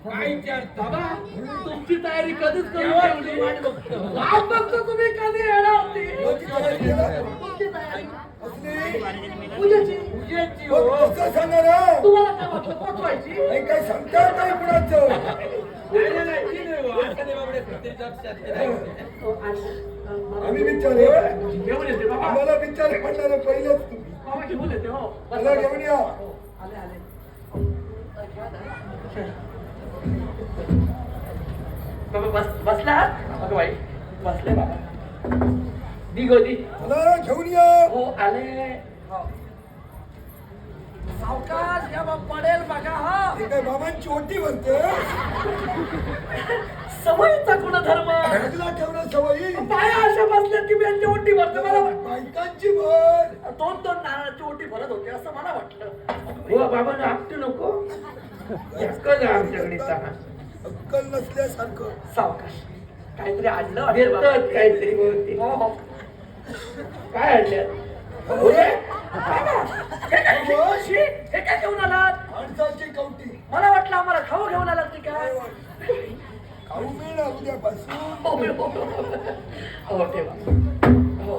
काय विचारता बाबा तुमची तयारी कधीच करून केव्हाची ठेवली. वाट बघतो. वाट बघतो तुम्ही कधी येणार ती. कोणती तयारी केलं? तुमची तयारी असली पूजेची. पूजेची हो, हो. कसं सांगा ना? तुम्हाला काय वाटलं पोचवायची? नाही काय सांगता नाही कुणाचं. नाही, नाही, नाही, ती नाही हो. असं नाही बाबडे, प्रत्येक लक्षात नाही. हो, आणि- आम्ही विचारे घेऊन येते बाबा. आम्हाला विचार पडणार पहिलेच तुम्ही. बाबा घेऊन येते हो. मला घेऊन या. हो, आले आले. बाबा बसला अगं बाई बसले बाबा. दी गोदी. मला घेऊन या. हो आले. हो. सावकाश घ्या बा, पडेल बघा हा. हे काय बाबांची ओटी म्हणते. सवयीचा गुणधर्म. ढगला ठेवणं सवयी. पाया अशा बसल्या की मी यांची ओटी भरते मला बायकांची भर. दोन दोन नारळाची ओटी भरत होते असं मला वाटलं. हो बाबा ना आपटू नको. एकच आमच्याकडे सहा. अक्कल नसल्यासारखं. सावकाश काहीतरी आणलं वाटेल बाबा. देतात काहीतरी बहुतेक. हो हो. काय आणलं? बाबा, हे काय शी, हे काय घेऊन आलात? माणसाची कवटी. मला वाटलं आम्हाला खाऊ घेऊन आलात की काय. खाऊ मिळणार उद्यापासून. हो ठेवा. हो